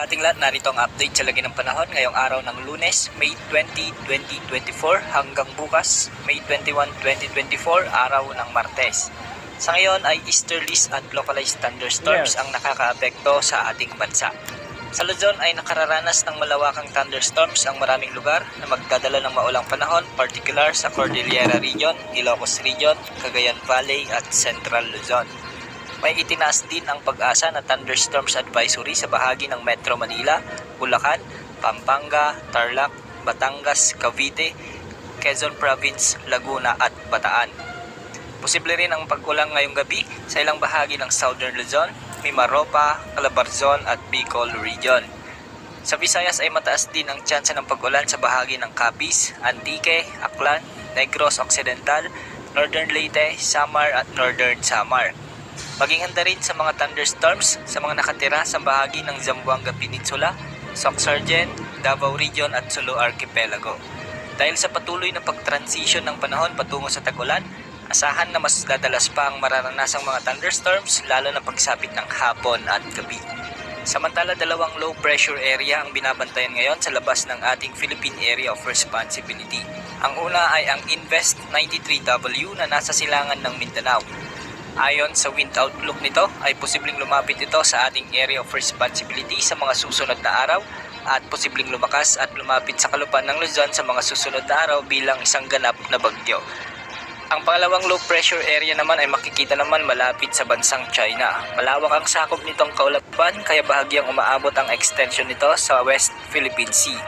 Sa ating lahat, narito ang update sa lagi ng panahon ngayong araw ng Lunes, May 20, 2024 hanggang bukas, May 21, 2024, araw ng Martes. Sa ngayon ay easterlies at localized thunderstorms ang nakakaapekto sa ating bansa. Sa Luzon ay nakararanas ng malawakang thunderstorms ang maraming lugar na magdadala ng maulang panahon, particular sa Cordillera Region, Ilocos Region, Cagayan Valley at Central Luzon. May itinaas din ang pag-asa na thunderstorms advisory sa bahagi ng Metro Manila, Bulacan, Pampanga, Tarlac, Batangas, Cavite, Quezon Province, Laguna at Bataan. Posible rin ang pag-ulan ngayong gabi sa ilang bahagi ng Southern Luzon, Mimaropa, Calabarzon at Bicol Region. Sa Visayas ay mataas din ang tsansa ng pag-ulan sa bahagi ng Capiz, Antique, Aklan, Negros Occidental, Northern Leyte, Samar at Northern Samar. Maging handa rin sa mga thunderstorms sa mga nakatira sa bahagi ng Zamboanga Peninsula, Soc-Sargent, Davao Region at Sulu Archipelago. Dahil sa patuloy na pag-transition ng panahon patungo sa tag-ulan, asahan na mas dadalas pa ang mararanasang mga thunderstorms lalo na pagsapit ng hapon at gabi. Samantala, dalawang low pressure area ang binabantayan ngayon sa labas ng ating Philippine Area of Responsibility. Ang una ay ang Invest 93W na nasa silangan ng Mindanao. Ayon sa wind outlook nito ay posibleng lumapit ito sa ating area of responsibility sa mga susunod na araw at posibleng lumakas at lumapit sa kalupan ng Luzon sa mga susunod na araw bilang isang ganap na bagyo. Ang pangalawang low pressure area naman ay makikita naman malapit sa bansang China. Malawak ang sakop nitong kaulapan kaya bahagyang umaabot ang extension nito sa West Philippine Sea.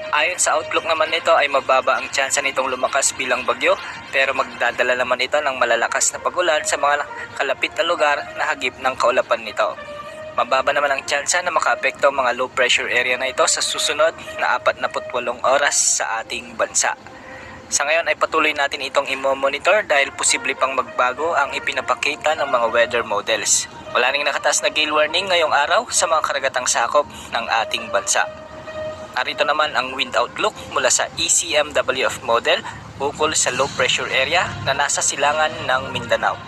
Ayon sa outlook naman nito ay mababa ang tsansa nitong lumakas bilang bagyo pero magdadala naman ito ng malalakas na pag-ulan sa mga kalapit na lugar na hagip ng kaulapan nito. Mababa naman ang tsansa na makaapekto ang mga low pressure area na ito sa susunod na 48 oras sa ating bansa. Sa ngayon ay patuloy natin itong i-monitor dahil posible pang magbago ang ipinapakita ng mga weather models. Wala ring nakataas na gale warning ngayong araw sa mga karagatang sakop ng ating bansa. Narito naman ang wind outlook mula sa ECMWF model ukol sa low pressure area na nasa silangan ng Mindanao.